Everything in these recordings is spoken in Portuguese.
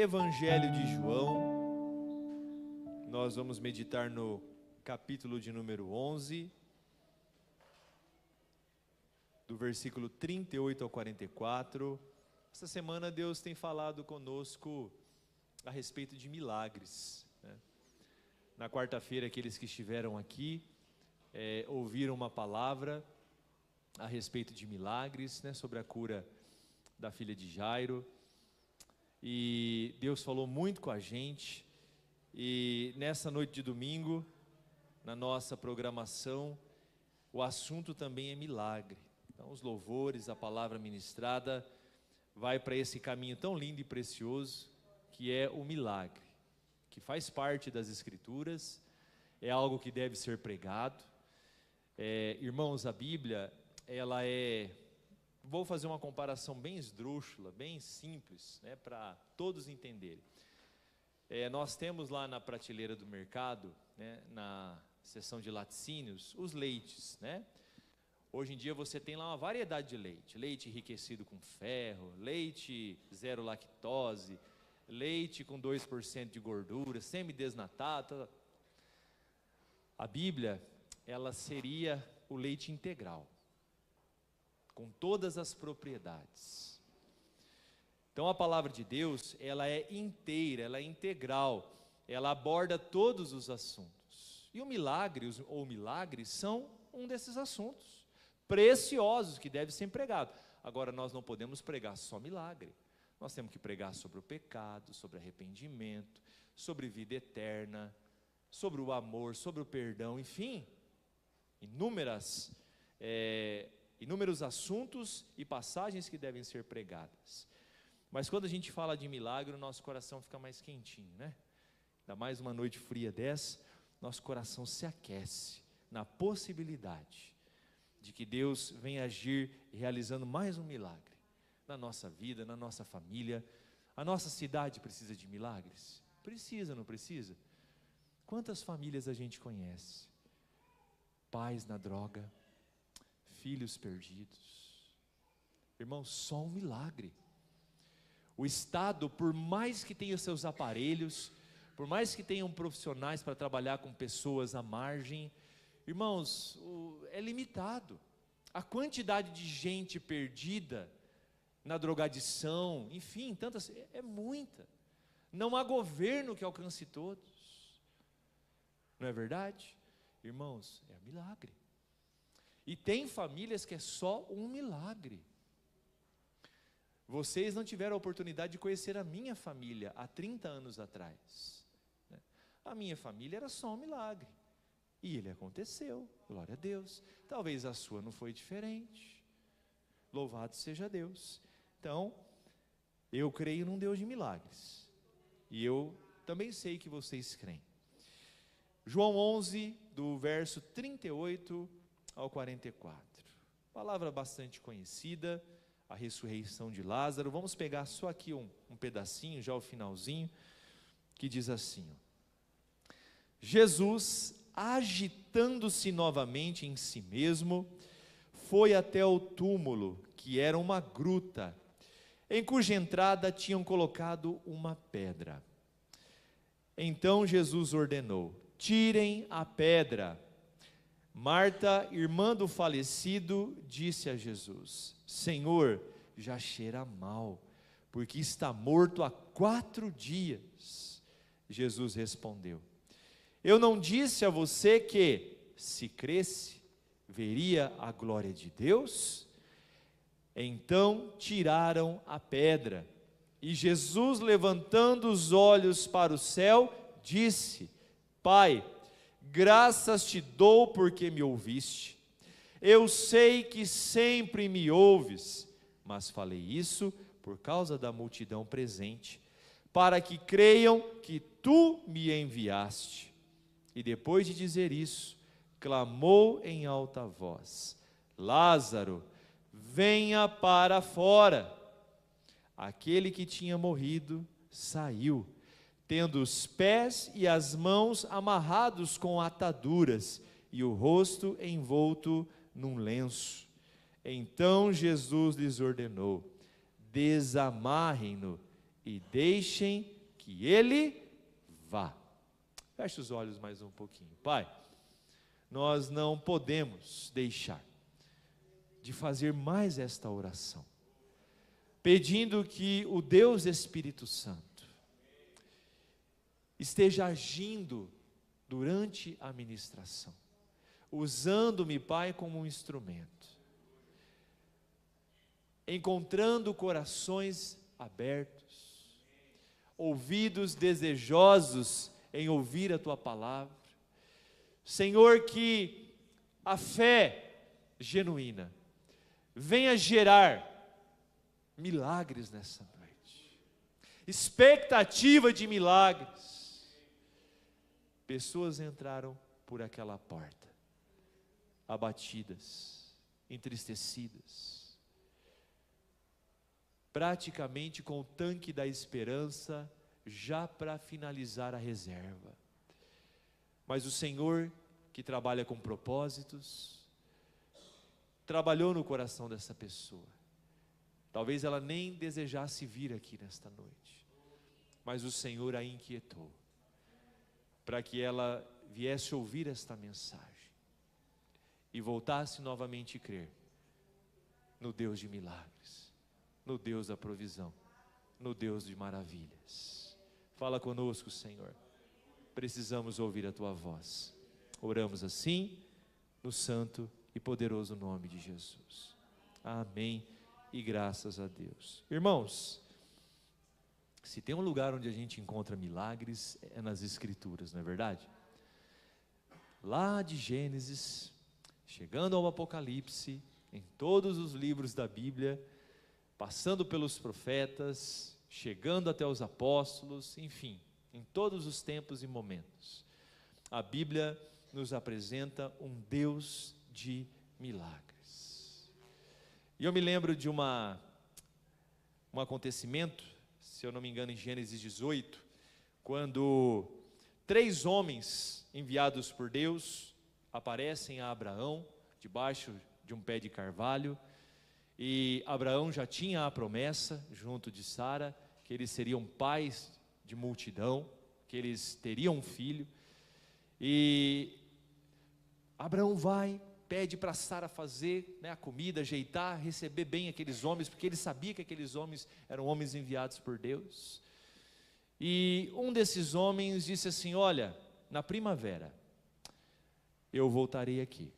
Evangelho de João. Nós vamos meditar no capítulo de número 11, do versículo 38 ao 44. Essa semana Deus tem falado conosco a respeito de milagres, né? Na quarta-feira, aqueles que estiveram aqui ouviram uma palavra a respeito de milagres, né, sobre a cura da filha de Jairo. E Deus falou muito com a gente. E nessa noite de domingo, na nossa programação, o assunto também é milagre. Então, os louvores, a palavra ministrada vai para esse caminho tão lindo e precioso que é o milagre, que faz parte das Escrituras, é algo que deve ser pregado. Irmãos, a Bíblia, ela vou fazer uma comparação bem esdrúxula, bem simples, né, para todos entenderem. Nós temos lá na prateleira do mercado, né, na seção de laticínios, os leites, né? Hoje em dia você tem lá uma variedade de leite, leite enriquecido com ferro, leite zero lactose, leite com 2% de gordura, semidesnatado. A Bíblia, ela seria o leite integral, com todas as propriedades. Então a palavra de Deus, ela é inteira, ela é integral, ela aborda todos os assuntos. E o milagre, ou milagres, são um desses assuntos preciosos que deve ser pregado. Agora, nós não podemos pregar só milagre. Nós temos que pregar sobre o pecado, sobre arrependimento, sobre vida eterna, sobre o amor, sobre o perdão, enfim, inúmeros assuntos e passagens que devem ser pregadas. Mas quando a gente fala de milagre, o nosso coração fica mais quentinho, né? Ainda mais uma noite fria dessa, nosso coração se aquece na possibilidade de que Deus venha agir realizando mais um milagre na nossa vida, na nossa família. A nossa cidade precisa de milagres? Precisa, não precisa? Quantas famílias a gente conhece? Pais na droga, filhos perdidos. Irmão, só um milagre. O Estado, por mais que tenha seus aparelhos, por mais que tenham profissionais para trabalhar com pessoas à margem, irmãos, é limitado. A quantidade de gente perdida na drogadição, enfim, tantas, é muita. Não há governo que alcance todos. Não é verdade? Irmãos, é um milagre. E tem famílias que é só um milagre. Vocês não tiveram a oportunidade de conhecer a minha família há 30 anos atrás, né? A minha família era só um milagre. E ele aconteceu, glória a Deus. Talvez a sua não foi diferente. Louvado seja Deus. Então, eu creio num Deus de milagres. E eu também sei que vocês creem. João 11, do verso 38 ao 44. Palavra bastante conhecida, a ressurreição de Lázaro. Vamos pegar só aqui um pedacinho, já o finalzinho, que diz assim: Jesus, agitando-se novamente em si mesmo, foi até o túmulo, que era uma gruta, em cuja entrada tinham colocado uma pedra. Então Jesus ordenou: tirem a pedra. Marta, irmã do falecido, disse a Jesus: Senhor, já cheira mal, porque está morto há 4 dias. Jesus respondeu: eu não disse a você que, se cresce, veria a glória de Deus? Então tiraram a pedra. E Jesus, levantando os olhos para o céu, disse: Pai, graças te dou porque me ouviste. Eu sei que sempre me ouves, mas falei isso por causa da multidão presente, para que creiam que tu me enviaste. E depois de dizer isso, clamou em alta voz: Lázaro, venha para fora. Aquele que tinha morrido saiu, tendo os pés e as mãos amarrados com ataduras e o rosto envolto num lenço. Então Jesus lhes ordenou: desamarrem-no e deixem que ele vá. Feche os olhos mais um pouquinho. Pai, nós não podemos deixar de fazer mais esta oração, pedindo que o Deus Espírito Santo esteja agindo durante a ministração, usando-me, Pai, como um instrumento, encontrando corações abertos, ouvidos desejosos em ouvir a Tua palavra. Senhor, que a fé genuína venha gerar milagres nessa noite, expectativa de milagres. Pessoas entraram por aquela porta, abatidas, entristecidas, praticamente com o tanque da esperança já para finalizar a reserva. Mas o Senhor, que trabalha com propósitos, trabalhou no coração dessa pessoa. Talvez ela nem desejasse vir aqui nesta noite, mas o Senhor a inquietou, para que ela viesse ouvir esta mensagem e voltasse novamente a crer no Deus de milagres, no Deus da provisão, no Deus de maravilhas. Fala conosco, Senhor, precisamos ouvir a Tua voz. Oramos assim, no santo e poderoso nome de Jesus. Amém e graças a Deus. Irmãos, se tem um lugar onde a gente encontra milagres, é nas Escrituras, não é verdade? Lá de Gênesis, chegando ao Apocalipse, em todos os livros da Bíblia, passando pelos profetas, chegando até os apóstolos, enfim, em todos os tempos e momentos, a Bíblia nos apresenta um Deus de milagres. E eu me lembro de um acontecimento, se eu não me engano, em Gênesis 18, quando 3 homens enviados por Deus aparecem a Abraão, debaixo de um pé de carvalho, e Abraão já tinha a promessa, junto de Sara, que eles seriam pais de multidão, que eles teriam um filho, e Abraão vai, pede para Sara fazer, a comida, ajeitar, receber bem aqueles homens, porque ele sabia que aqueles homens eram homens enviados por Deus. E um desses homens disse assim: olha, na primavera eu voltarei aqui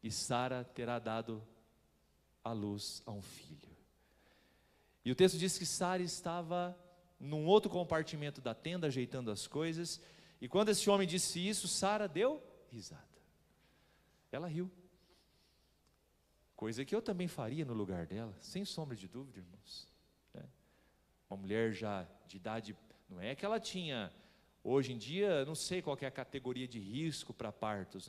e Sara terá dado à luz a um filho. E o texto diz que Sara estava num outro compartimento da tenda, ajeitando as coisas, e quando esse homem disse isso, Sara deu risada. Ela riu, coisa que eu também faria no lugar dela, sem sombra de dúvida, irmãos. Uma mulher já de idade, não é que ela tinha, hoje em dia, não sei qual que é a categoria de risco para partos,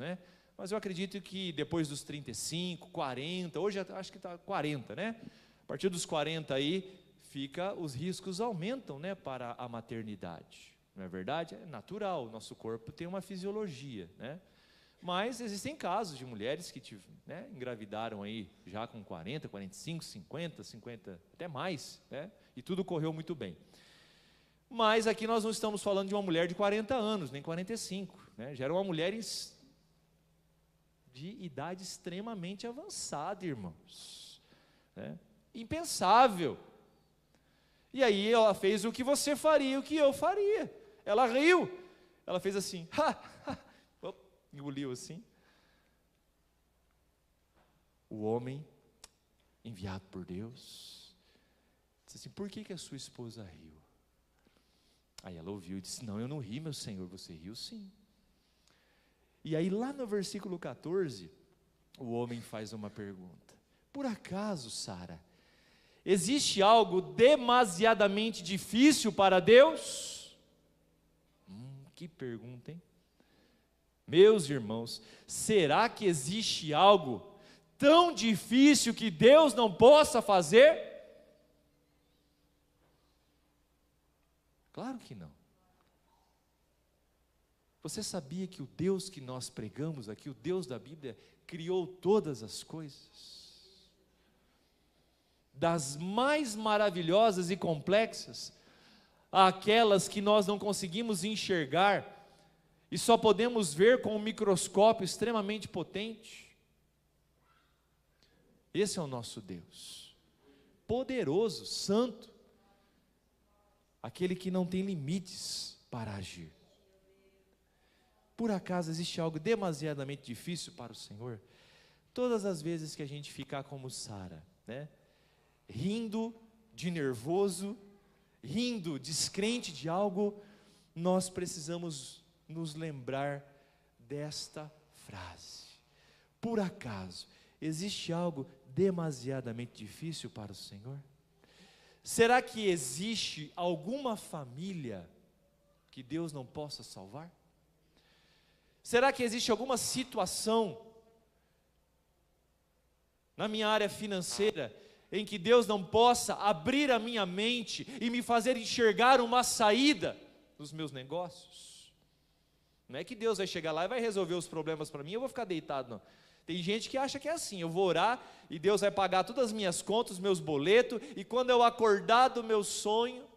mas eu acredito que depois dos 35, 40, hoje acho que está 40, A partir dos 40 aí, os riscos aumentam, para a maternidade, não é verdade? É natural, o nosso corpo tem uma fisiologia, Mas existem casos de mulheres que engravidaram aí já com 40, 45, 50, até mais, e tudo correu muito bem. Mas aqui nós não estamos falando de uma mulher de 40 anos, nem 45, já era uma mulher de idade extremamente avançada, irmãos, impensável. E aí ela fez o que você faria, o que eu faria, ela riu, ela fez assim, engoliu assim. O homem enviado por Deus disse assim: por que a sua esposa riu? Aí ela ouviu e disse: não, eu não ri, meu senhor, você riu sim. E aí lá no versículo 14, o homem faz uma pergunta: por acaso, Sara, existe algo demasiadamente difícil para Deus? Que pergunta, hein? Meus irmãos, será que existe algo tão difícil que Deus não possa fazer? Claro que não. Você sabia que o Deus que nós pregamos aqui, o Deus da Bíblia, criou todas as coisas? Das mais maravilhosas e complexas àquelas que nós não conseguimos enxergar e só podemos ver com um microscópio extremamente potente. Esse é o nosso Deus, poderoso, santo, aquele que não tem limites para agir. Por acaso existe algo demasiadamente difícil para o Senhor? Todas as vezes que a gente ficar como Sara, né, rindo de nervoso, rindo, descrente de algo, nós precisamos nos lembrar desta frase: por acaso existe algo demasiadamente difícil para o Senhor? Será que existe alguma família que Deus não possa salvar? Será que existe alguma situação na minha área financeira em que Deus não possa abrir a minha mente e me fazer enxergar uma saída dos meus negócios? Não é que Deus vai chegar lá e vai resolver os problemas para mim e eu vou ficar deitado, não. Tem gente que acha que é assim: eu vou orar e Deus vai pagar todas as minhas contas, os meus boletos, e quando eu acordar do meu sonho,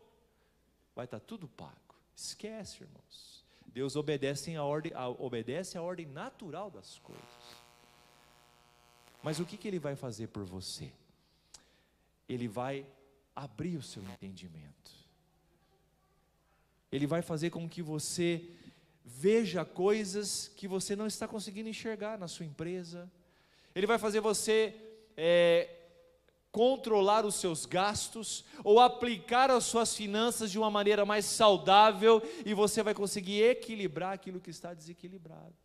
vai estar tudo pago. Esquece, irmãos. Deus obedece a ordem natural das coisas. Mas o que Ele vai fazer por você? Ele vai abrir o seu entendimento. Ele vai fazer com que você veja coisas que você não está conseguindo enxergar na sua empresa. Ele vai fazer você controlar os seus gastos, ou aplicar as suas finanças de uma maneira mais saudável, e você vai conseguir equilibrar aquilo que está desequilibrado.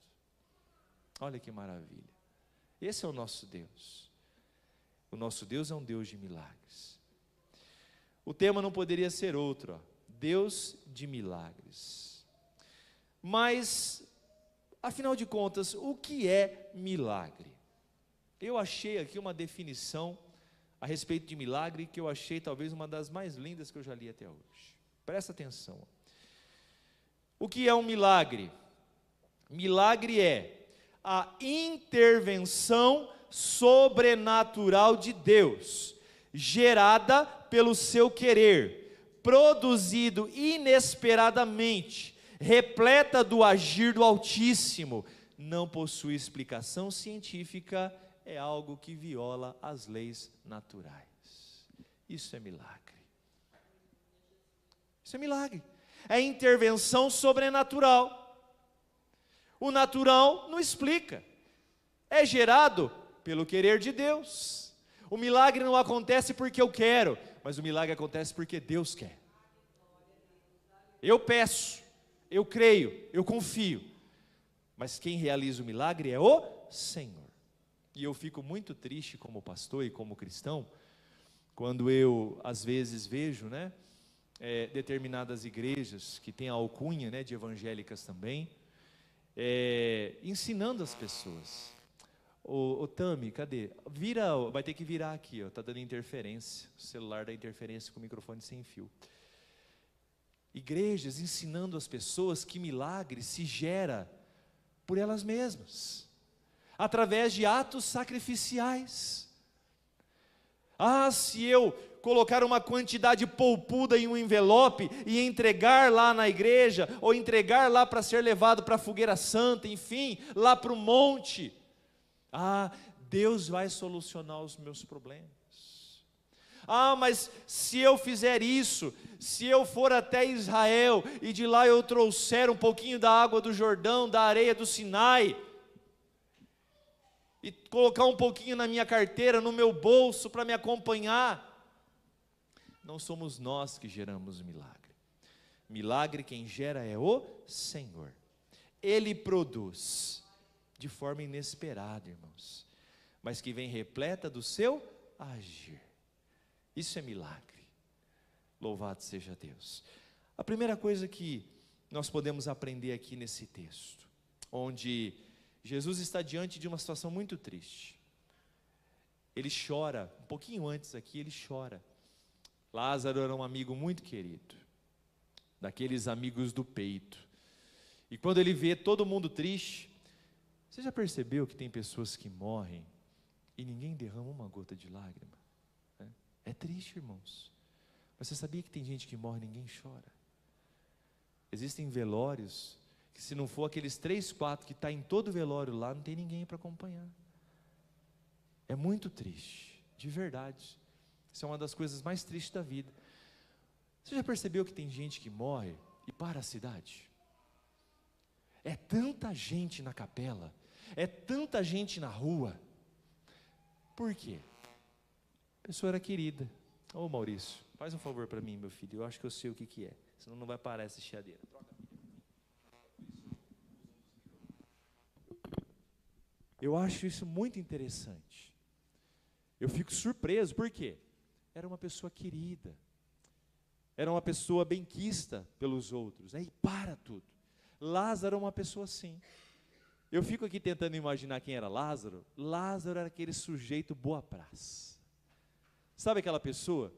Olha que maravilha. Esse é o nosso Deus. O nosso Deus é um Deus de milagres. O tema não poderia ser outro, ó: Deus de milagres. Mas, afinal de contas, o que é milagre? Eu achei aqui uma definição a respeito de milagre que eu achei talvez uma das mais lindas que eu já li até hoje. Presta atenção. O que é um milagre? Milagre é a intervenção sobrenatural de Deus, gerada pelo seu querer, produzido inesperadamente, repleta do agir do Altíssimo, não possui explicação científica, é algo que viola as leis naturais. Isso é milagre. Isso é milagre. É intervenção sobrenatural. O natural não explica. É gerado pelo querer de Deus. O milagre não acontece porque eu quero, mas o milagre acontece porque Deus quer. Eu peço, eu creio, eu confio, mas quem realiza o milagre é o Senhor. E eu fico muito triste como pastor e como cristão, quando eu às vezes vejo, determinadas igrejas que têm a alcunha, de evangélicas também, ensinando as pessoas. Ô Tami, cadê? Vai ter que virar aqui, ó, tá dando interferência, o celular dá interferência com o microfone sem fio. Igrejas ensinando as pessoas que milagre se gera por elas mesmas, através de atos sacrificiais. Se eu colocar uma quantidade poupuda em um envelope e entregar lá na igreja, ou entregar lá para ser levado para a fogueira santa, enfim, lá para o monte, Deus vai solucionar os meus problemas. Mas se eu fizer isso, se eu for até Israel, e de lá eu trouxer um pouquinho da água do Jordão, da areia do Sinai, e colocar um pouquinho na minha carteira, no meu bolso, para me acompanhar, não somos nós que geramos milagre. Milagre quem gera é o Senhor. Ele produz de forma inesperada, irmãos, mas que vem repleta do seu agir. Isso é milagre. Louvado seja Deus. A primeira coisa que nós podemos aprender aqui nesse texto, onde Jesus está diante de uma situação muito triste. Ele chora, um pouquinho antes aqui, ele chora. Lázaro era um amigo muito querido, daqueles amigos do peito. E quando ele vê todo mundo triste, você já percebeu que tem pessoas que morrem e ninguém derrama uma gota de lágrima? É triste, irmãos. Mas você sabia que tem gente que morre e ninguém chora? Existem velórios que, se não for aqueles 3, 4 que está em todo velório lá, não tem ninguém para acompanhar. É muito triste, de verdade. Isso é uma das coisas mais tristes da vida. Você já percebeu que tem gente que morre e para a cidade? É tanta gente na capela, é tanta gente na rua. Por quê? A pessoa era querida. Ô Maurício, faz um favor para mim, meu filho, eu acho que eu sei o que é, senão não vai parar essa chiadeira. Eu acho isso muito interessante. Eu fico surpreso, por quê? Era uma pessoa querida, era uma pessoa benquista pelos outros, aí para tudo. Lázaro era uma pessoa assim. Eu fico aqui tentando imaginar quem era Lázaro. Lázaro era aquele sujeito boa praça. Sabe aquela pessoa?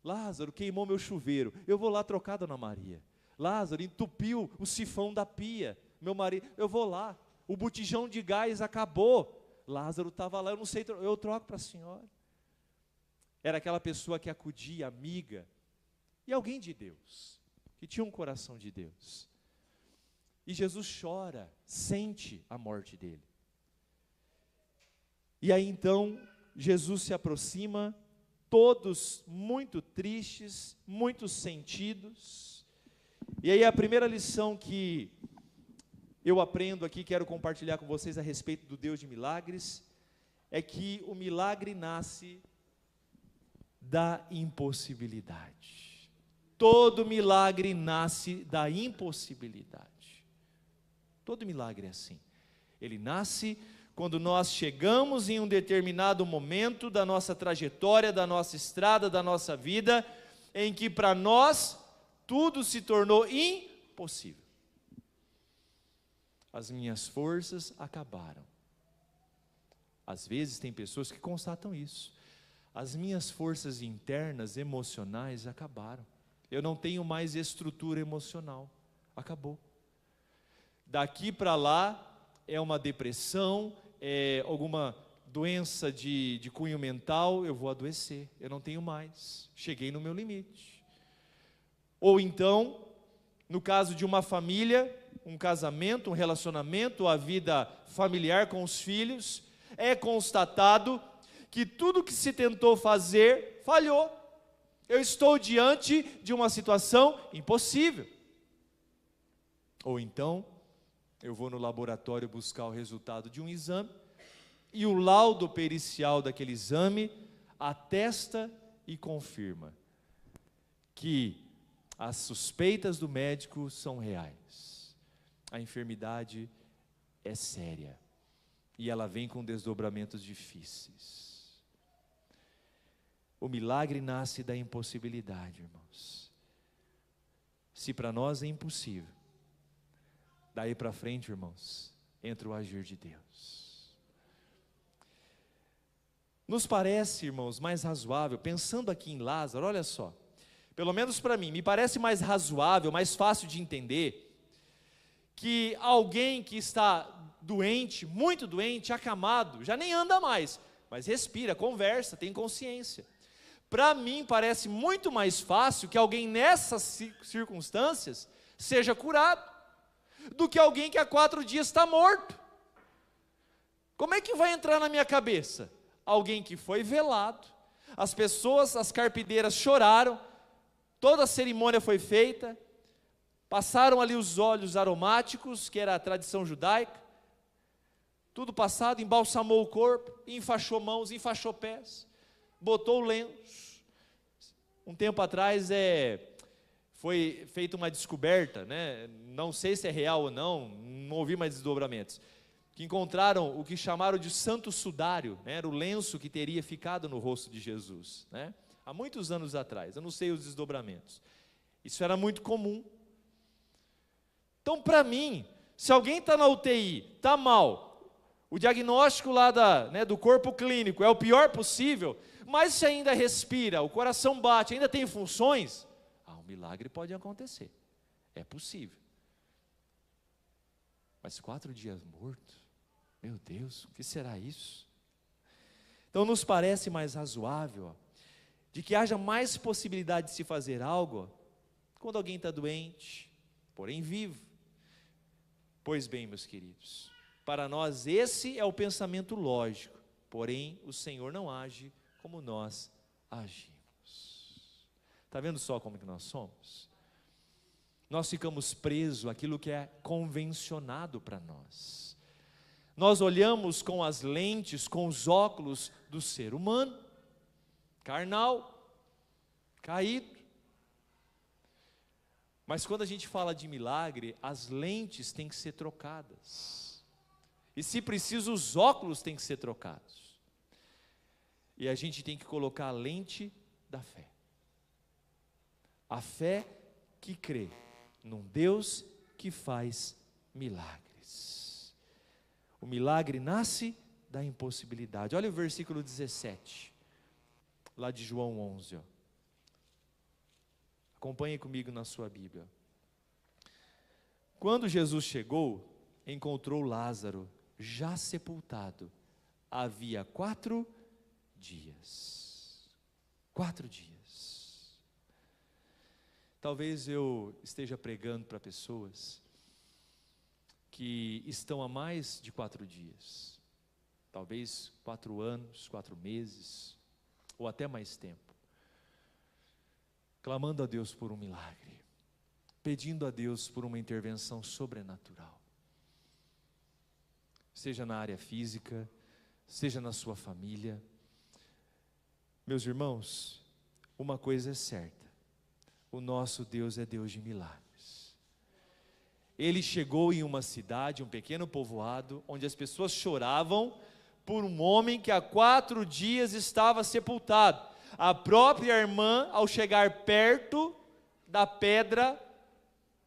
Lázaro queimou meu chuveiro, eu vou lá trocar, dona Maria. Lázaro entupiu o sifão da pia, meu marido, eu vou lá. O botijão de gás acabou, Lázaro estava lá, eu não sei, eu troco para a senhora. Era aquela pessoa que acudia, amiga, e alguém de Deus, que tinha um coração de Deus. E Jesus chora, sente a morte dele. E aí então, Jesus se aproxima, todos muito tristes, muito sentidos. E aí a primeira lição que eu aprendo aqui, quero compartilhar com vocês a respeito do Deus de milagres, é que o milagre nasce da impossibilidade. Todo milagre nasce da impossibilidade. Todo milagre é assim. Ele nasce quando nós chegamos em um determinado momento da nossa trajetória, da nossa estrada, da nossa vida, em que para nós tudo se tornou impossível. As minhas forças acabaram. Às vezes tem pessoas que constatam isso. As minhas forças internas, emocionais acabaram. Eu não tenho mais estrutura emocional. Acabou. Daqui para lá é uma depressão, é alguma doença de cunho mental, eu vou adoecer, eu não tenho mais, cheguei no meu limite. Ou então, no caso de uma família, um casamento, um relacionamento, a vida familiar com os filhos, é constatado que tudo que se tentou fazer, falhou. Eu estou diante de uma situação impossível. Ou então, eu vou no laboratório buscar o resultado de um exame, e o laudo pericial daquele exame atesta e confirma que as suspeitas do médico são reais. A enfermidade é séria, e ela vem com desdobramentos difíceis. O milagre nasce da impossibilidade, irmãos. Se para nós é impossível, daí para frente, irmãos, entra o agir de Deus. Nos parece, irmãos, mais razoável, pensando aqui em Lázaro, olha só, pelo menos para mim, me parece mais razoável, mais fácil de entender, que alguém que está doente, muito doente, acamado, já nem anda mais, mas respira, conversa, tem consciência. Para mim parece muito mais fácil que alguém nessas circunstâncias seja curado, do que alguém que há 4 dias está morto. Como é que vai entrar na minha cabeça? Alguém que foi velado, as pessoas, as carpideiras choraram, toda a cerimônia foi feita, passaram ali os óleos aromáticos, que era a tradição judaica, tudo passado, embalsamou o corpo, enfaixou mãos, enfaixou pés, botou o lenço. Um tempo atrás foi feita uma descoberta, né? Não sei se é real ou não ouvi mais desdobramentos, que encontraram o que chamaram de santo sudário, né? Era o lenço que teria ficado no rosto de Jesus, né? Há muitos anos atrás, eu não sei os desdobramentos, isso era muito comum. Então, para mim, se alguém está na UTI, está mal, o diagnóstico lá do corpo clínico é o pior possível, mas se ainda respira, o coração bate, ainda tem funções, um milagre pode acontecer, é possível. Mas 4 dias morto, meu Deus, o que será isso? Então nos parece mais razoável, de que haja mais possibilidade de se fazer algo, quando alguém está doente, porém vivo. Pois bem, meus queridos, para nós esse é o pensamento lógico, porém o Senhor não age como nós agimos. Está vendo só como que nós somos? Nós ficamos presos àquilo que é convencionado para nós. Nós olhamos com as lentes, com os óculos do ser humano, carnal, caído. Mas quando a gente fala de milagre, as lentes têm que ser trocadas. E se preciso, os óculos têm que ser trocados. E a gente tem que colocar a lente da fé. A fé que crê num Deus que faz milagres. O milagre nasce da impossibilidade. Olha o versículo 17, lá de João 11. Ó. Acompanhe comigo na sua Bíblia. Quando Jesus chegou, encontrou Lázaro já sepultado. Havia 4 dias. 4 dias. Talvez eu esteja pregando para pessoas que estão há mais de 4 dias. Talvez 4 anos, 4 meses, ou até mais tempo. Clamando a Deus por um milagre, pedindo a Deus por uma intervenção sobrenatural, seja na área física, seja na sua família. Meus irmãos, uma coisa é certa, o nosso Deus é Deus de milagres. Ele chegou em uma cidade, um pequeno povoado, onde as pessoas choravam por um homem que há 4 dias estava sepultado. A própria irmã, ao chegar perto da pedra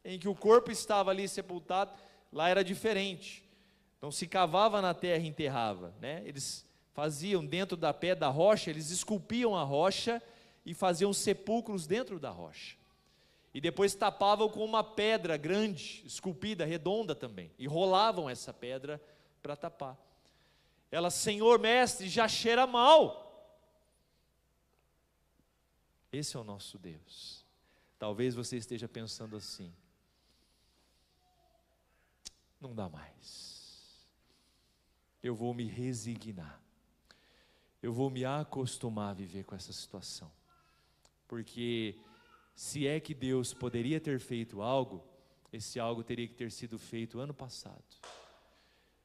em que o corpo estava ali sepultado, lá era diferente. Então se cavava na terra e enterrava, né? Eles faziam dentro da pedra, da rocha, eles esculpiam a rocha e faziam sepulcros dentro da rocha. E depois tapavam com uma pedra grande, esculpida, redonda também, e rolavam essa pedra para tapar. Ela, Senhor, mestre, já cheira mal. Esse é o nosso Deus. Talvez você esteja pensando assim: não dá mais, eu vou me resignar, eu vou me acostumar a viver com essa situação, porque se é que Deus poderia ter feito algo, esse algo teria que ter sido feito ano passado.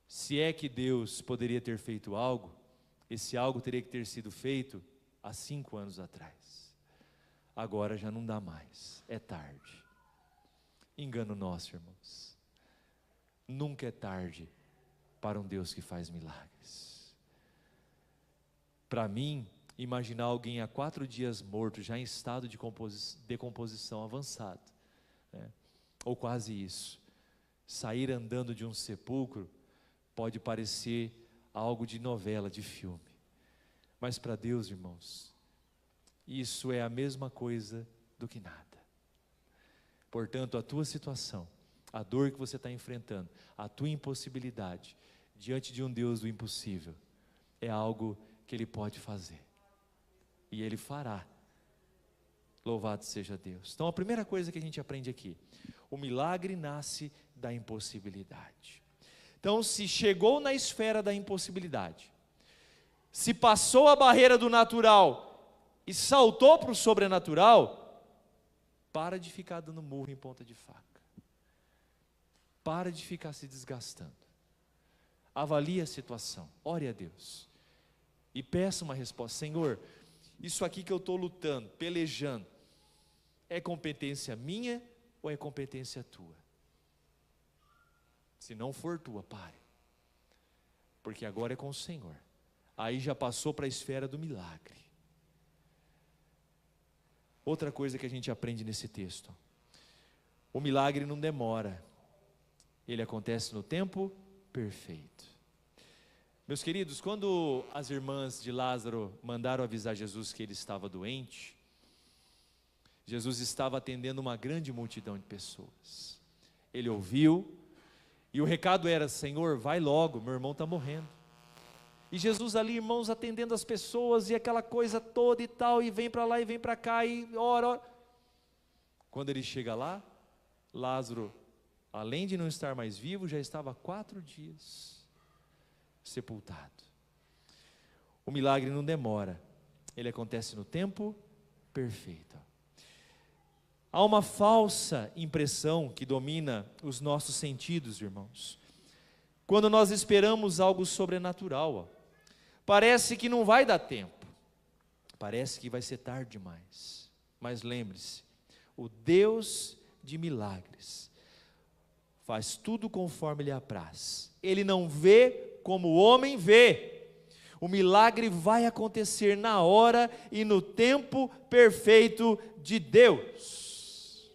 Se é que Deus poderia ter feito algo, esse algo teria que ter sido feito há 5 anos atrás. Agora já não dá mais, é tarde. Engano nosso, irmãos. Nunca é tarde para um Deus que faz milagres. Para mim, imaginar alguém há 4 dias morto, já em estado de decomposição avançado, né? Ou quase isso, sair andando de um sepulcro, pode parecer algo de novela, de filme. Mas para Deus, irmãos, isso é a mesma coisa do que nada. Portanto, a tua situação, a dor que você está enfrentando, a tua impossibilidade, diante de um Deus do impossível, é algo que Ele pode fazer. E Ele fará. Louvado seja Deus. Então a primeira coisa que a gente aprende aqui: o milagre nasce da impossibilidade. Então, se chegou na esfera da impossibilidade, se passou a barreira do natural e saltou para o sobrenatural, para de ficar dando murro em ponta de faca. Para de ficar se desgastando. Avalie a situação, ore a Deus e peça uma resposta. Senhor, isso aqui que eu estou lutando, pelejando, é competência minha ou é competência tua? Se não for tua, pare, porque agora é com o Senhor. Aí já passou para a esfera do milagre. Outra coisa que a gente aprende nesse texto: o milagre não demora, ele acontece no tempo perfeito. Meus queridos, quando as irmãs de Lázaro mandaram avisar Jesus que ele estava doente, Jesus estava atendendo uma grande multidão de pessoas. Ele ouviu, e o recado era: Senhor, vai logo, meu irmão está morrendo. E Jesus ali, irmãos, atendendo as pessoas, e aquela coisa toda e tal, e vem para lá e vem para cá, e ora. Quando ele chega lá, Lázaro, além de não estar mais vivo, já estava há 4 dias sepultado. O milagre não demora, ele acontece no tempo perfeito. Há uma falsa impressão que domina os nossos sentidos, irmãos. Quando nós esperamos algo sobrenatural, parece que não vai dar tempo, parece que vai ser tarde demais. Mas lembre-se, o Deus de milagres faz tudo conforme lhe apraz. Ele não vê como o homem vê. O milagre vai acontecer na hora e no tempo perfeito de Deus.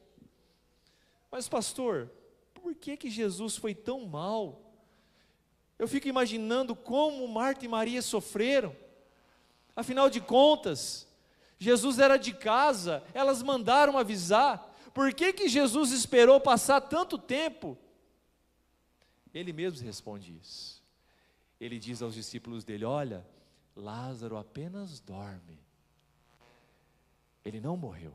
Mas pastor, por que Jesus foi tão mal? Eu fico imaginando como Marta e Maria sofreram. Afinal de contas, Jesus era de casa, elas mandaram avisar. Por que Jesus esperou passar tanto tempo? Ele mesmo responde isso. Ele diz aos discípulos dele: olha, Lázaro apenas dorme, ele não morreu.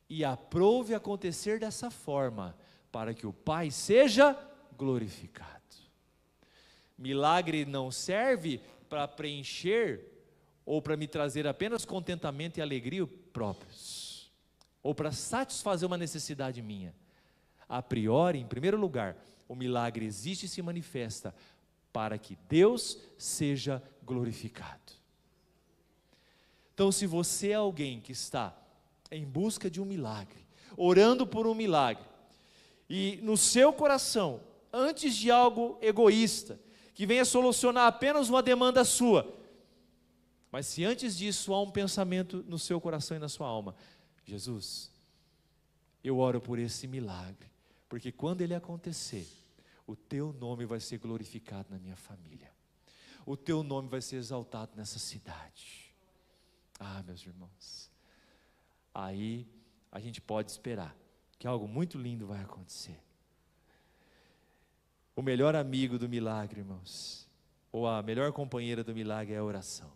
E aprouve acontecer dessa forma, para que o Pai seja glorificado. Milagre não serve para preencher ou para me trazer apenas contentamento e alegria próprios, ou para satisfazer uma necessidade minha. A priori, em primeiro lugar, o milagre existe e se manifesta para que Deus seja glorificado. Então, se você é alguém que está em busca de um milagre, orando por um milagre, e no seu coração, antes de algo egoísta, que venha solucionar apenas uma demanda sua, mas se antes disso há um pensamento no seu coração e na sua alma: Jesus, eu oro por esse milagre, porque quando ele acontecer, o teu nome vai ser glorificado na minha família, o teu nome vai ser exaltado nessa cidade. Ah, meus irmãos, aí a gente pode esperar que algo muito lindo vai acontecer. O melhor amigo do milagre, irmãos, ou a melhor companheira do milagre é a oração.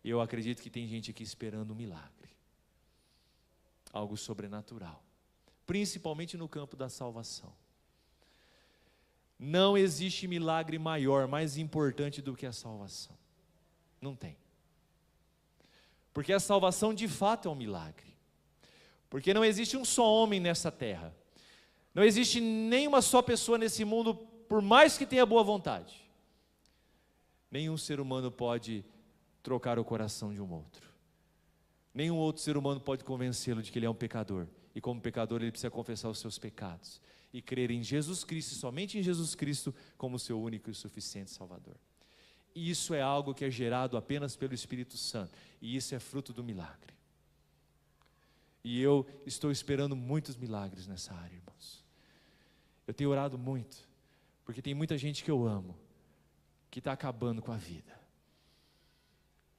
Eu acredito que tem gente aqui esperando um milagre, algo sobrenatural, principalmente no campo da salvação. Não existe milagre maior, mais importante do que a salvação. Não tem. Porque a salvação de fato é um milagre. Porque não existe um só homem nessa terra. Não existe nenhuma só pessoa nesse mundo, por mais que tenha boa vontade. Nenhum ser humano pode trocar o coração de um outro. Nenhum outro ser humano pode convencê-lo de que ele é um pecador. E como pecador ele precisa confessar os seus pecados e crer em Jesus Cristo, somente em Jesus Cristo, como seu único e suficiente Salvador. E isso é algo que é gerado apenas pelo Espírito Santo, e isso é fruto do milagre. E eu estou esperando muitos milagres nessa área, irmãos. Eu tenho orado muito, porque tem muita gente que eu amo, que está acabando com a vida,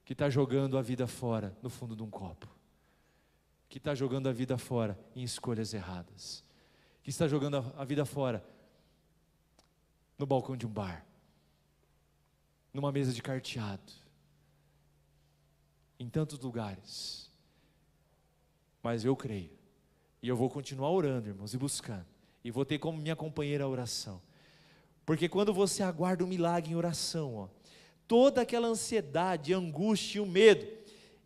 que está jogando a vida fora no fundo de um copo, que está jogando a vida fora em escolhas erradas, que está jogando a vida fora no balcão de um bar, numa mesa de carteado, em tantos lugares. Mas eu creio, e eu vou continuar orando, irmãos, e buscando, e vou ter como minha companheira a oração, porque quando você aguarda um milagre em oração, toda aquela ansiedade, angústia e o medo,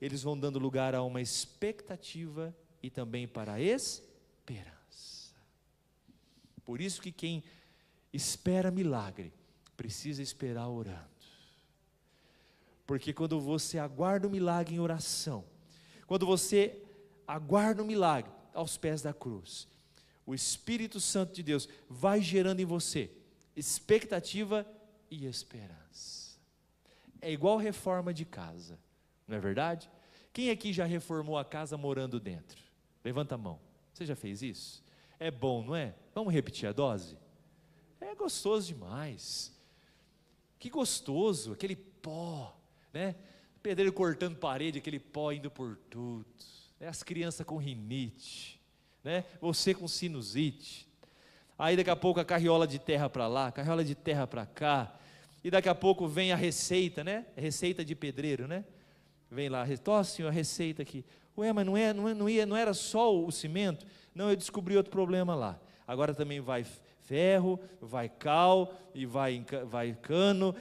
eles vão dando lugar a uma expectativa e também para a esperança. Por isso que quem espera milagre, precisa esperar orando. Porque quando você aguarda o milagre em oração, quando você aguarda o milagre aos pés da cruz, o Espírito Santo de Deus vai gerando em você expectativa e esperança. É igual reforma de casa, não é verdade? Quem aqui já reformou a casa morando dentro? Levanta a mão. Você já fez isso? É bom, não é? Vamos repetir a dose? É gostoso demais. Que gostoso, aquele pó, né? Pedreiro cortando parede, aquele pó indo por tudo, né? As crianças com rinite, né? Você com sinusite. Aí daqui a pouco a carriola de terra para lá, carriola de terra para cá, e daqui a pouco vem a receita, né? Receita de pedreiro, né? Vem lá, senhor, a receita aqui. Ué, mas não era só o cimento? Não, eu descobri outro problema lá. Agora também vai ferro, vai cal, e vai cano,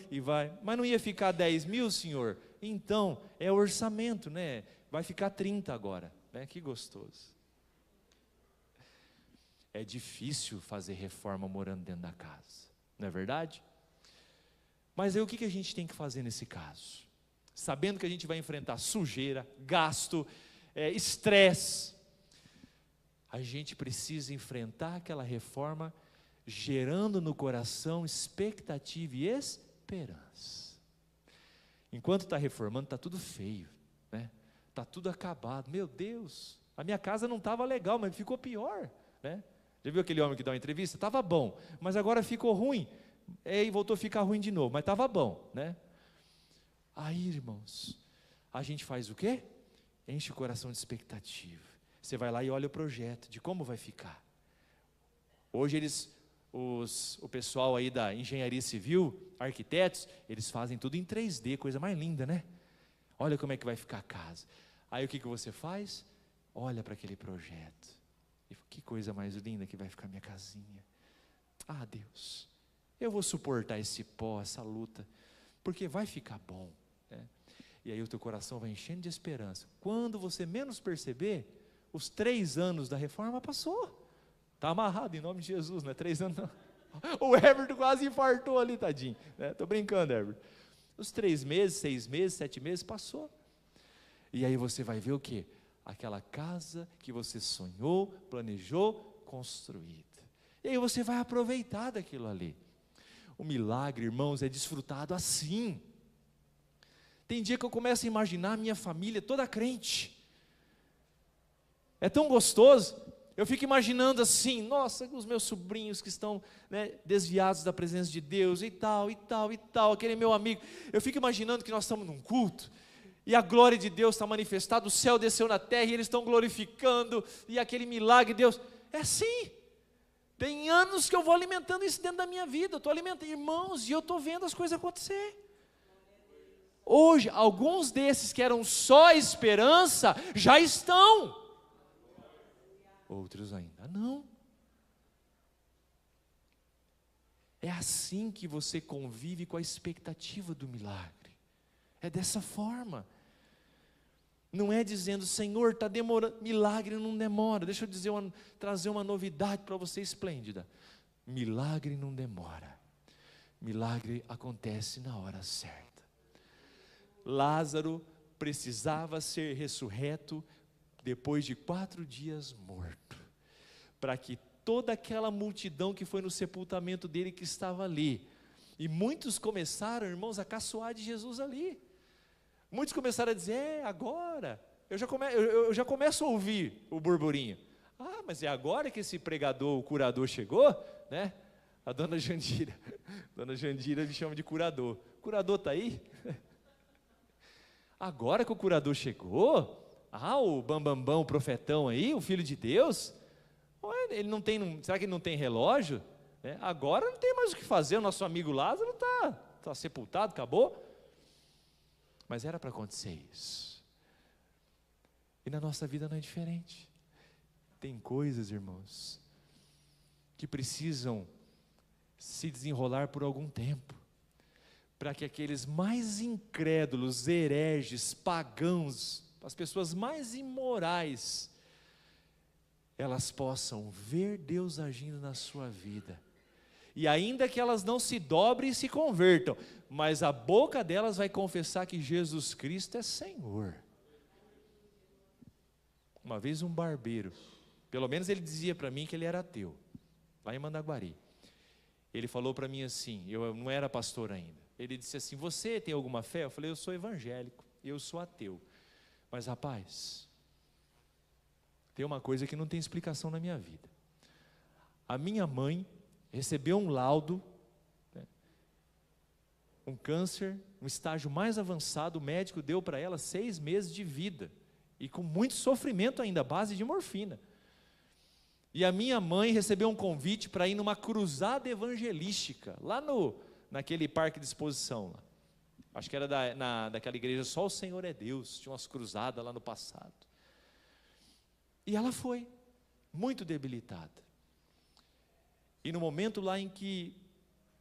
mas não ia ficar 10 mil, senhor? Então, é o orçamento, né? Vai ficar 30 agora, né? Que gostoso. É difícil fazer reforma morando dentro da casa, não é verdade? Mas aí o que a gente tem que fazer nesse caso? Sabendo que a gente vai enfrentar sujeira, gasto, estresse, a gente precisa enfrentar aquela reforma gerando no coração expectativa e esperança. Enquanto está reformando, está tudo feio, né? Está tudo acabado. Meu Deus, a minha casa não estava legal, mas ficou pior, né? Já viu aquele homem que dá uma entrevista? Estava bom, mas agora ficou ruim, e voltou a ficar ruim de novo, mas estava bom, né? Aí, irmãos, a gente faz o quê? Enche o coração de expectativa. Você vai lá e olha o projeto de como vai ficar. Hoje o pessoal aí da engenharia civil, arquitetos, eles fazem tudo em 3D, coisa mais linda, né? Olha como é que vai ficar a casa. Aí o que você faz? Olha para aquele projeto. E que coisa mais linda que vai ficar minha casinha. Ah, Deus, eu vou suportar esse pó, essa luta, porque vai ficar bom, né? E aí o teu coração vai enchendo de esperança. Quando você menos perceber, os 3 anos da reforma passou. Está amarrado em nome de Jesus, não é 3 anos não. O Everton quase infartou ali, tadinho. Estou brincando, Everton. Os 3 meses, 6 meses, 7 meses passou. E aí você vai ver o quê? Aquela casa que você sonhou, planejou, construída. E aí você vai aproveitar daquilo ali. O milagre, irmãos, é desfrutado assim. Tem dia que eu começo a imaginar a minha família toda crente. É tão gostoso. Eu fico imaginando assim, nossa, os meus sobrinhos que estão, né, desviados da presença de Deus e tal, aquele meu amigo. Eu fico imaginando que nós estamos num culto e a glória de Deus está manifestada, o céu desceu na terra e eles estão glorificando, e aquele milagre de Deus. É assim. Tem anos que eu vou alimentando isso dentro da minha vida. Eu estou alimentando, irmãos, e eu estou vendo as coisas acontecer. Hoje, alguns desses que eram só esperança, já estão. Outros ainda não. É assim que você convive com a expectativa do milagre. É dessa forma. Não é dizendo, Senhor, está demorando. Milagre não demora. Deixa eu trazer uma novidade para você esplêndida. Milagre não demora. Milagre acontece na hora certa. Lázaro precisava ser ressurreto depois de 4 dias morto, para que toda aquela multidão que foi no sepultamento dele, que estava ali, e muitos começaram, irmãos, a caçoar de Jesus ali. Muitos começaram a dizer, agora, eu já começo a ouvir o burburinho. Ah, mas é agora que esse pregador, o curador chegou, né? A dona Jandira me chama de curador. O curador está aí? Agora que o curador chegou, o Bambambam, o profetão aí, o filho de Deus, ele não tem, será que ele não tem relógio? Agora não tem mais o que fazer, o nosso amigo Lázaro está sepultado, acabou. Mas era para acontecer isso. E na nossa vida não é diferente. Tem coisas, irmãos, que precisam se desenrolar por algum tempo, para que aqueles mais incrédulos, hereges, pagãos, as pessoas mais imorais, elas possam ver Deus agindo na sua vida, e ainda que elas não se dobrem e se convertam, mas a boca delas vai confessar que Jesus Cristo é Senhor. Uma vez um barbeiro, pelo menos ele dizia para mim que ele era ateu, lá em Mandaguari. Ele falou para mim assim, eu não era pastor ainda, ele disse assim, você tem alguma fé? Eu falei, eu sou evangélico, eu sou ateu. Mas rapaz, tem uma coisa que não tem explicação na minha vida. A minha mãe recebeu um laudo, né, um câncer, um estágio mais avançado, o médico deu para ela 6 meses de vida, e com muito sofrimento ainda, à base de morfina. E a minha mãe recebeu um convite para ir numa cruzada evangelística, lá naquele parque de exposição lá. Acho que era daquela igreja Só o Senhor é Deus, tinha umas cruzadas lá no passado. E ela foi, muito debilitada. E no momento lá em que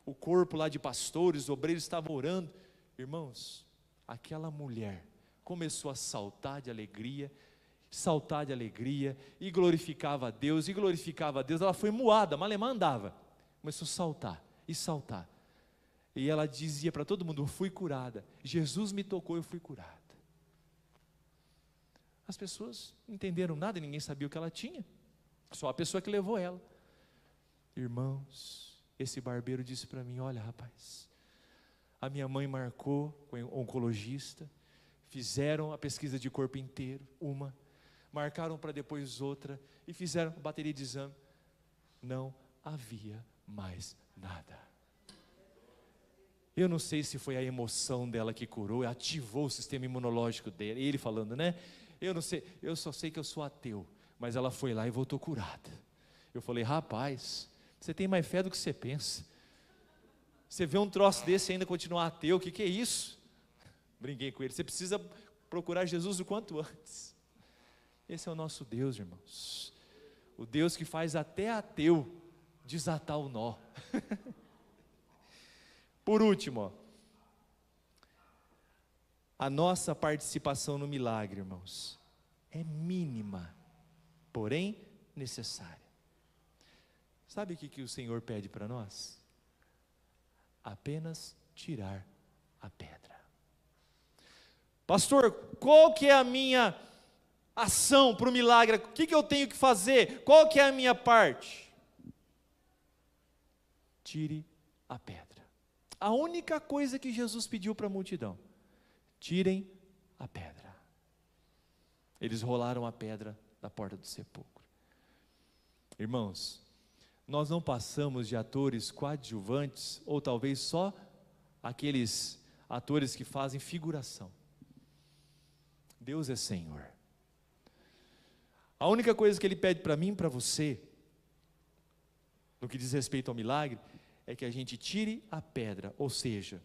o corpo lá de pastores, obreiros estavam orando, irmãos, aquela mulher começou a saltar de alegria, e glorificava a Deus, ela foi moada, malemar andava, começou a saltar, e saltar, e ela dizia para todo mundo: eu fui curada, Jesus me tocou, eu fui curada. As pessoas não entenderam nada, ninguém sabia o que ela tinha, só a pessoa que levou ela. Irmãos, esse barbeiro disse para mim: olha rapaz, a minha mãe marcou com o oncologista, fizeram a pesquisa de corpo inteiro, marcaram para depois outra, e fizeram a bateria de exame, não havia mais nada. Eu não sei se foi a emoção dela que curou, ativou o sistema imunológico dele, ele falando, né? Eu não sei, eu só sei que eu sou ateu, mas ela foi lá e voltou curada. Eu falei: rapaz, você tem mais fé do que você pensa. Você vê um troço desse e ainda continuar ateu, o que é isso? Brinquei com ele, você precisa procurar Jesus o quanto antes. Esse é o nosso Deus, irmãos. O Deus que faz até ateu desatar o nó. Por último, a nossa participação no milagre, irmãos, é mínima, porém necessária. Sabe o que o Senhor pede para nós? Apenas tirar a pedra. Pastor, qual que é a minha ação para o milagre? O que eu tenho que fazer? Qual que é a minha parte? Tire a pedra. A única coisa que Jesus pediu para a multidão: tirem a pedra. Eles rolaram a pedra da porta do sepulcro. Irmãos, nós não passamos de atores coadjuvantes, ou talvez só aqueles atores que fazem figuração. Deus é Senhor. A única coisa que Ele pede para mim e para você, no que diz respeito ao milagre, é que a gente tire a pedra, ou seja,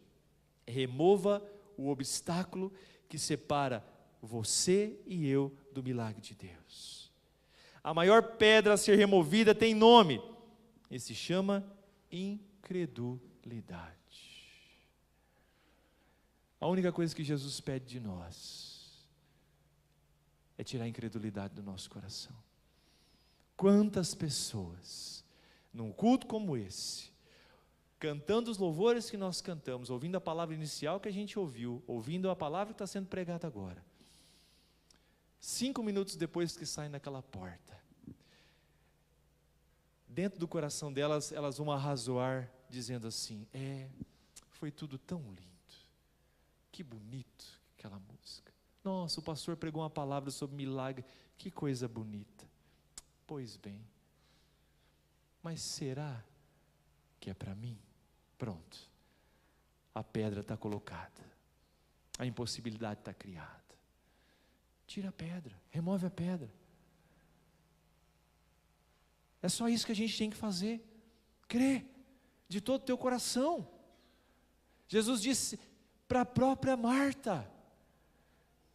remova o obstáculo que separa você e eu do milagre de Deus. A maior pedra a ser removida tem nome, e se chama incredulidade. A única coisa que Jesus pede de nós é tirar a incredulidade do nosso coração. Quantas pessoas, num culto como esse, cantando os louvores que nós cantamos, ouvindo a palavra inicial que a gente ouviu, ouvindo a palavra que está sendo pregada agora, 5 minutos depois que saem daquela porta, dentro do coração delas, elas vão arrazoar, dizendo assim: foi tudo tão lindo, que bonito aquela música, nossa, o pastor pregou uma palavra sobre milagre, que coisa bonita. Pois bem, mas será que é para mim? Pronto, a pedra está colocada, a impossibilidade está criada. Tira a pedra, remove a pedra. É só isso que a gente tem que fazer, crer de todo o teu coração. Jesus disse para a própria Marta,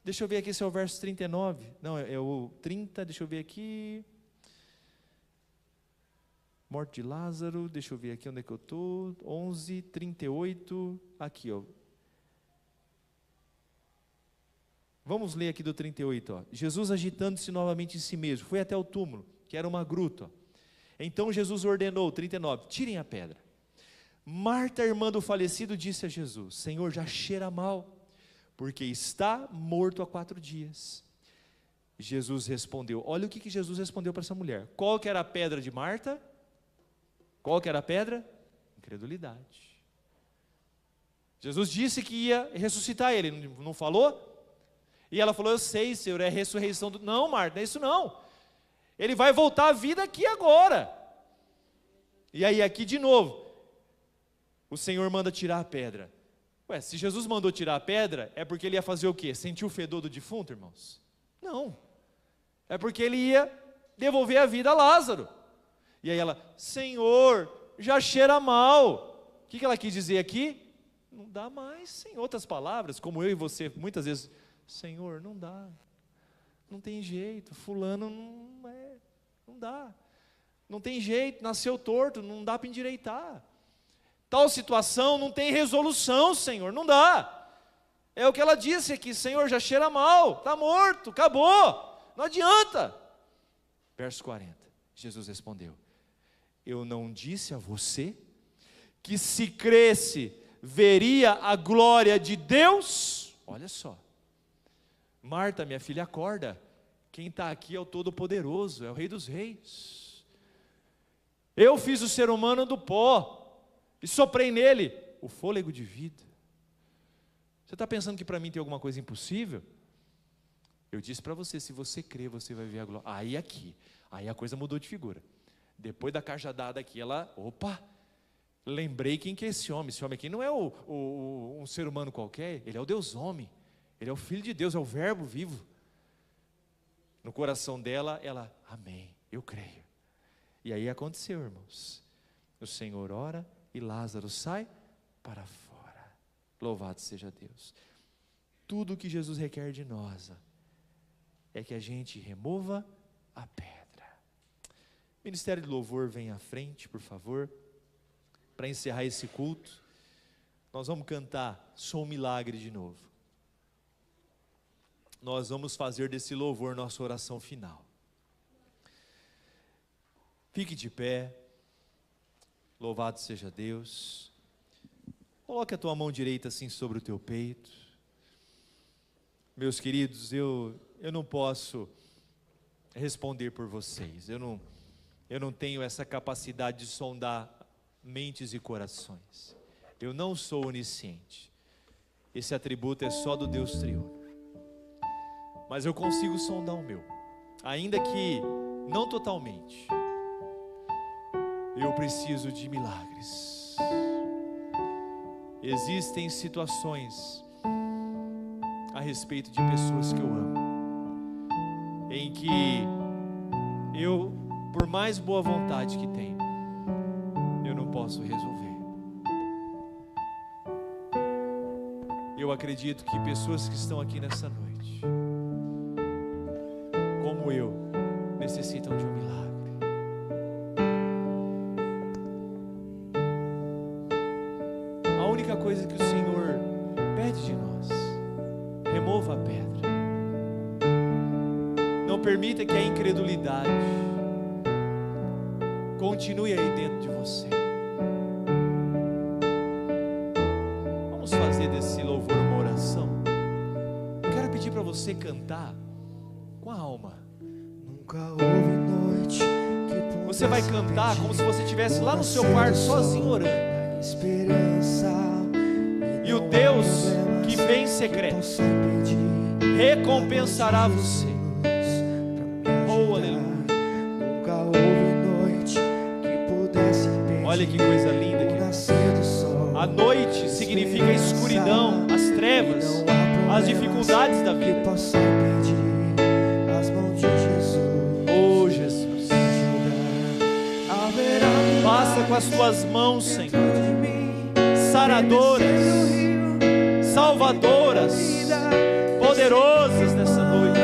deixa eu ver aqui se é o verso 39, não, é o 30, deixa eu ver aqui, morte de Lázaro, deixa eu ver aqui onde é que eu estou, 11, 38, aqui ó, vamos ler aqui do 38, ó. Jesus agitando-se novamente em si mesmo, foi até o túmulo, que era uma gruta, ó. Então Jesus ordenou, 39, tirem a pedra. Marta, irmã do falecido, disse a Jesus: Senhor, já cheira mal, porque está morto há 4 dias. Jesus respondeu, olha o que Jesus respondeu para essa mulher. Qual que era a pedra de Marta? Qual que era a pedra? Incredulidade. Jesus disse que ia ressuscitar ele, não falou? E ela falou, eu sei, Senhor, é a ressurreição do... Não, Marta, não é isso não. Ele vai voltar à vida aqui agora. E aí aqui de novo, o Senhor manda tirar a pedra. Ué, se Jesus mandou tirar a pedra, é porque ele ia fazer o quê? Sentir o fedor do defunto, irmãos? Não. É porque ele ia devolver a vida a Lázaro. E aí ela, Senhor, já cheira mal. O que ela quis dizer aqui? não dá mais. Em outras palavras, como eu e você, muitas vezes, Senhor, não dá, não tem jeito, fulano não dá, não tem jeito, nasceu torto, não dá para endireitar, tal situação não tem resolução, Senhor, não dá. É o que ela disse aqui, Senhor, já cheira mal, está morto, acabou, não adianta. Verso 40, Jesus respondeu: eu não disse a você que se cresce, veria a glória de Deus? Olha só, Marta, minha filha, acorda, quem está aqui é o Todo-Poderoso, é o Rei dos Reis. Eu fiz o ser humano do pó, e soprei nele o fôlego de vida. Você está pensando que para mim tem alguma coisa impossível? Eu disse para você, se você crer, você vai ver a glória. Aí a coisa mudou de figura. Depois da cajadada aqui, lembrei quem que é esse homem. Esse homem aqui não é um ser humano qualquer, ele é o Deus homem, ele é o Filho de Deus, é o Verbo vivo. No coração dela, amém, eu creio. E aí aconteceu, irmãos. O Senhor ora e Lázaro sai para fora. Louvado seja Deus. Tudo o que Jesus requer de nós é que a gente remova a pedra. Ministério de Louvor, vem à frente, por favor. Para encerrar esse culto, nós vamos cantar Sou um Milagre de novo. Nós vamos fazer desse louvor nossa oração final. Fique de pé. Louvado seja Deus. Coloque a tua mão direita assim sobre o teu peito. Meus queridos, eu não posso responder por vocês. Eu não tenho essa capacidade de sondar mentes e corações. Eu não sou onisciente. Esse atributo é só do Deus triuno. Mas eu consigo sondar o meu, ainda que não totalmente. Eu preciso de milagres. Existem situações a respeito de pessoas que eu amo, em que eu, por mais boa vontade que tenho, eu não posso resolver. Eu acredito que pessoas que estão aqui nessa noite, como eu, necessitam de um milagre. A única coisa que o Senhor pede de nós: remova a pedra. Não permita que a incredulidade continue aí dentro de você. Vamos fazer desse louvor uma oração. Eu quero pedir para você cantar com a alma. Nunca houve noite que você vai cantar como se você estivesse lá no seu quarto sozinho orando. E o Deus que vem em secreto recompensará você. Oh, aleluia. Olha que coisa linda aqui. A noite significa a escuridão, as trevas, as dificuldades da vida. Oh, Jesus, passa com as tuas mãos, Senhor, saradoras, salvadoras, poderosas nessa noite.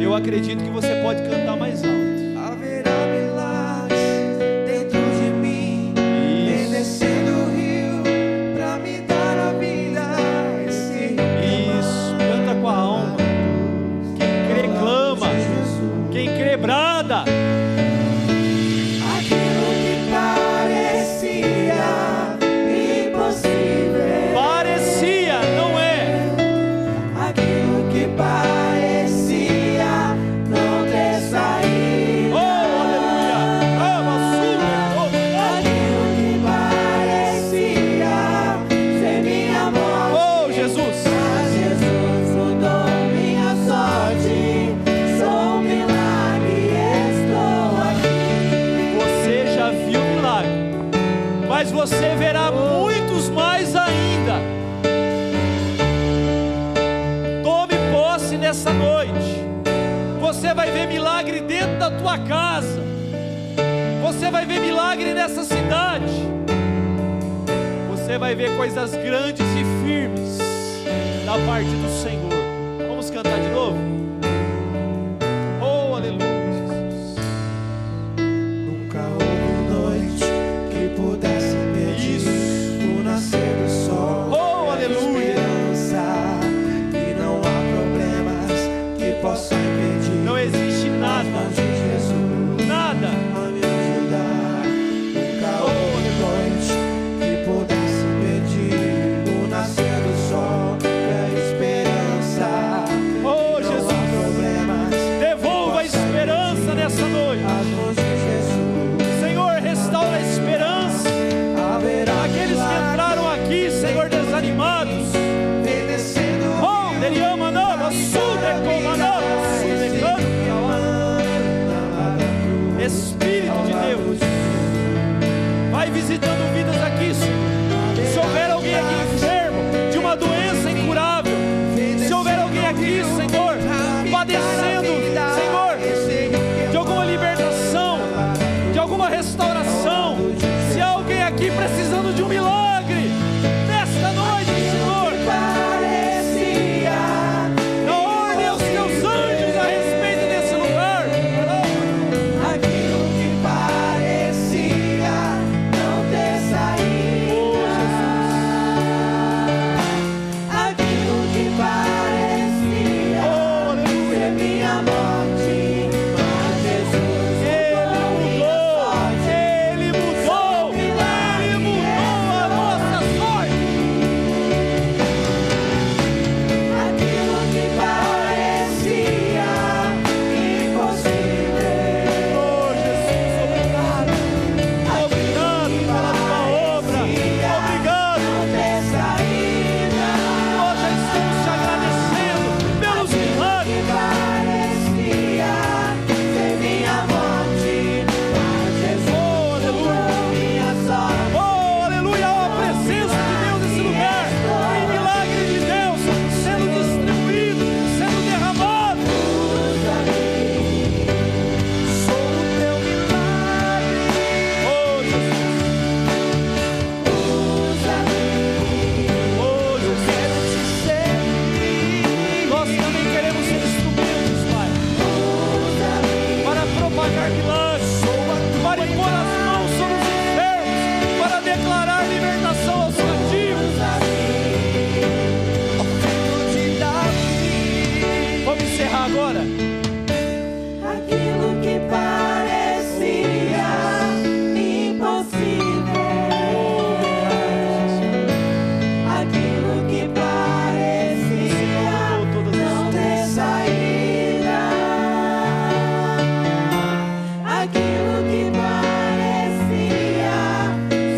Eu acredito que você pode cantar mais alto. Haverá milagres dentro de mim, vem descendo o rio pra me dar a vida. Isso, canta com a alma. Quem crê clama, quem crê brada. Aquilo que parecia impossível, Parecia, não é. aquilo que parecia não ter saída. você vai ver milagre nessa cidade. Você vai ver coisas grandes e firmes da parte do Senhor. Vamos cantar de novo? Oh, aleluia, Jesus. Nunca houve noite que pudesse medir o nascer do sol. Oh, aleluia. Esperança, e não há problemas que possam impedir. Não existe nada, de Jesus, nada a me ajudar. Nunca houve noite que pudesse medir o nascer do sol. É esperança. Oh, e não Jesus. há problemas. Devolva a esperança nessa noite. As mãos de Jesus. Senhor, restaura a esperança. Haverá Aqueles que entraram aqui, Senhor, desanimados. vem descendo. Oh, Deriama Nova, Sude Comanova, Sude Cano. Espírito de Deus, vai visitando vidas aqui, Senhor. Se houver alguém aqui enfermo de uma doença incurável, se houver alguém aqui, Senhor, padecendo, Senhor, de alguma libertação, de alguma restauração, se há alguém aqui precisando de um milagre, nesta noite, Senhor, na ordem aos teus anjos a respeito desse lugar. Aquilo que parecia não ter saída. Aquilo que parecia ser minha morte. Mas Jesus Ele mudou a nossa sorte. aquilo que parecia impossível. Oh, Jesus, obrigado. Obrigado pela tua obra. Obrigado. Não ter saída. Nós já estamos te agradecendo pelos milagres. Parecia ser minha morte, mas Jesus mudou minha sorte. Oh, aleluia. Oh, a presença de Deus nesse lugar. Tem milagre de Deus sendo distribuído, sendo derramado. Sou o teu milagre, Oh, Jesus. usa-me, Oh, Jesus. quero te servir. Nós também queremos ser instrumentos, Pai, Usa-me, para propagar milagres, para impor as mãos sobre os enfermos, para declarar libertação aos cativos. filho de Davi. Vamos encerrar agora. Aquilo que parecia impossível. Aquilo que parecia não ter saída. Aquilo que parecia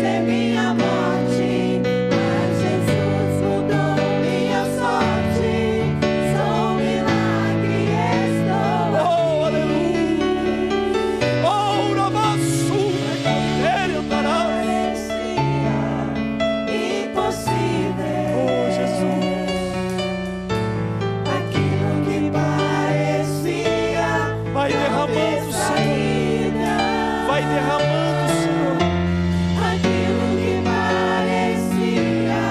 ser minha morte. Mas Jesus mudou minha sorte. Sou um milagre, estou Oh, aleluia. Oh, Uramassu, ele andará. parecia impossível. Oh, Jesus. Aquilo que parecia Vai derramando, Senhor. saída. Vai derramando, Senhor. Aquilo que parecia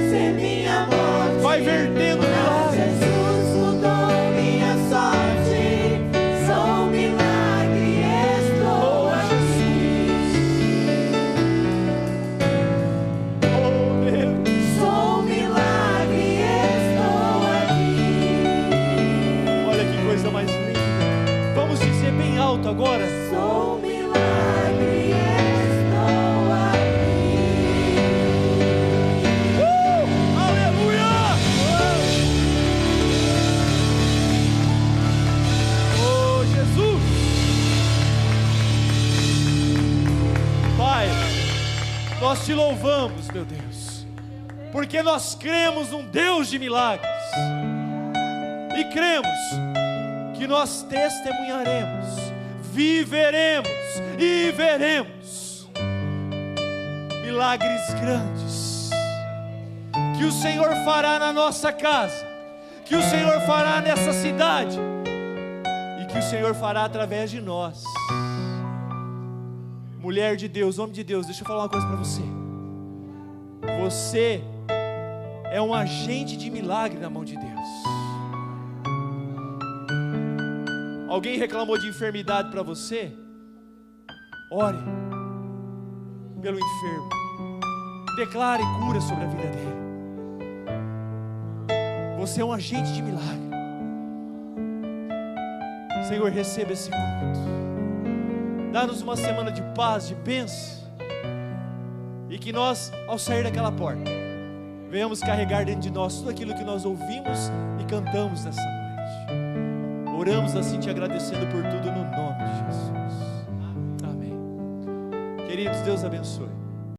ser minha morte. Vai vertendo milagres. Jesus mudou minha sorte. Sou um milagre, estou Oh, aqui. Oh, Deus. Sou um milagre, estou aqui. Olha que coisa mais linda. Vamos dizer bem alto agora. Sou um milagre, estou aqui. Aleluia! Oh, Jesus! Pai, nós te louvamos, meu Deus, porque nós cremos num Deus de milagres e cremos que nós testemunharemos, viveremos e veremos milagres grandes que o Senhor fará na nossa casa, que o Senhor fará nessa cidade, e que o Senhor fará através de nós. Mulher de Deus, homem de Deus, deixa eu falar uma coisa para você. Você é um agente de milagre na mão de Deus. Alguém reclamou de enfermidade para você? Ore pelo enfermo. Declare cura sobre a vida dele. Você é um agente de milagre. Senhor, receba esse culto. Dá-nos uma semana de paz, de bênção. E que nós, ao sair daquela porta, venhamos carregar dentro de nós tudo aquilo que nós ouvimos e cantamos nessa noite. Oramos assim, te agradecendo por tudo no nome de Jesus. Amém. Queridos, Deus abençoe.